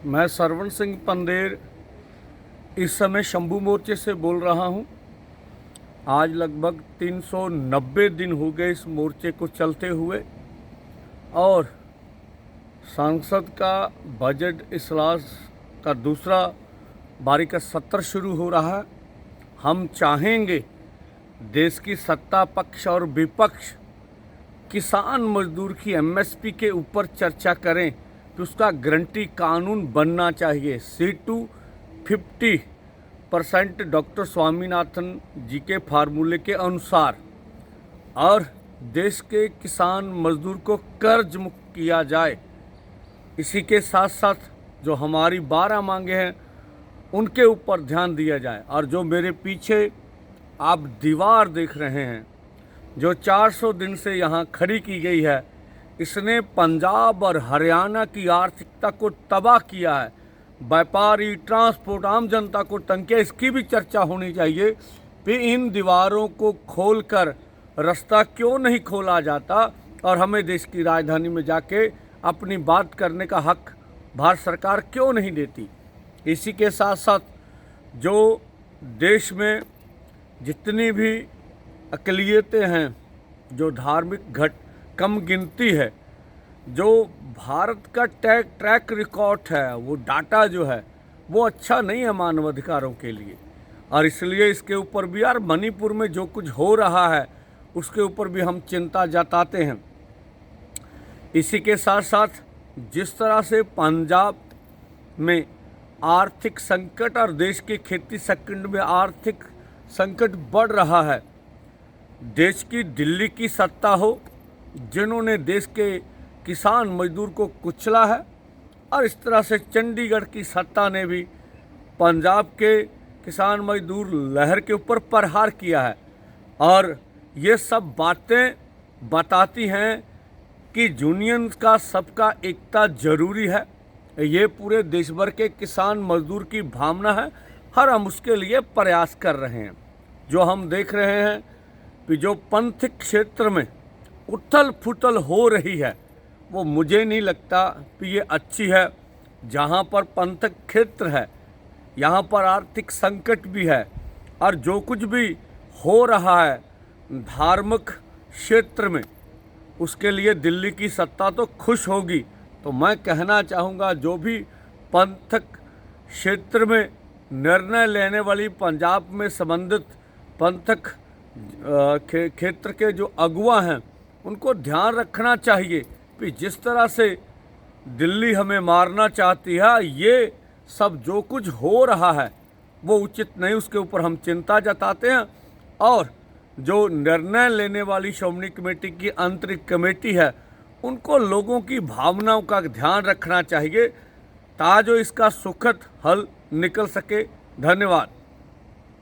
मैं सरवण सिंह पंदेर इस समय शंभू मोर्चे से बोल रहा हूं। आज लगभग 390 दिन हो गए इस मोर्चे को चलते हुए और सांसद का बजट इजलास का दूसरा बारी का सत्र शुरू हो रहा है। हम चाहेंगे देश की सत्ता पक्ष और विपक्ष किसान मजदूर की एमएसपी के ऊपर चर्चा करें कि उसका गारंटी कानून बनना चाहिए। C250% डॉक्टर स्वामीनाथन जी के फार्मूले के अनुसार और देश के किसान मजदूर को कर्ज मुक्त किया जाए। इसी के साथ साथ जो हमारी 12 मांगे हैं उनके ऊपर ध्यान दिया जाए। और जो मेरे पीछे आप दीवार देख रहे हैं जो 400 दिन से यहाँ खड़ी की गई है, इसने पंजाब और हरियाणा की आर्थिकता को तबाह किया है। व्यापारी, ट्रांसपोर्ट, आम जनता को तंग किया। इसकी भी चर्चा होनी चाहिए कि इन दीवारों को खोलकर रास्ता क्यों नहीं खोला जाता और हमें देश की राजधानी में जाके अपनी बात करने का हक भारत सरकार क्यों नहीं देती। इसी के साथ साथ जो देश में जितनी भी अक़लियतें हैं, जो धार्मिक कम गिनती है, जो भारत का ट्रैक रिकॉर्ड है, वो डाटा जो है वो अच्छा नहीं है मानवाधिकारों के लिए। और इसलिए इसके ऊपर भी यार मणिपुर में जो कुछ हो रहा है उसके ऊपर भी हम चिंता जताते हैं। इसी के साथ साथ जिस तरह से पंजाब में आर्थिक संकट और देश के खेती सेक्टर में आर्थिक संकट बढ़ रहा है, देश की दिल्ली की सत्ता हो जिन्होंने देश के किसान मजदूर को कुचला है, और इस तरह से चंडीगढ़ की सत्ता ने भी पंजाब के किसान मजदूर लहर के ऊपर प्रहार किया है। और ये सब बातें बताती हैं कि यूनियन का सबका एकता जरूरी है। ये पूरे देश भर के किसान मजदूर की भावना है और हम उसके लिए प्रयास कर रहे हैं। जो हम देख रहे हैं कि जो पंथिक क्षेत्र में उथल फुथल हो रही है वो मुझे नहीं लगता कि ये अच्छी है। जहाँ पर पंथक क्षेत्र है यहाँ पर आर्थिक संकट भी है, और जो कुछ भी हो रहा है धार्मिक क्षेत्र में उसके लिए दिल्ली की सत्ता तो खुश होगी। तो मैं कहना चाहूँगा जो भी पंथक क्षेत्र में निर्णय लेने वाली पंजाब में संबंधित पंथक क्षेत्र के जो अगुवा हैं उनको ध्यान रखना चाहिए कि जिस तरह से दिल्ली हमें मारना चाहती है, ये सब जो कुछ हो रहा है वो उचित नहीं। उसके ऊपर हम चिंता जताते हैं। और जो निर्णय लेने वाली श्रोमणी कमेटी की आंतरिक कमेटी है उनको लोगों की भावनाओं का ध्यान रखना चाहिए ताकि इसका सुखद हल निकल सके। धन्यवाद।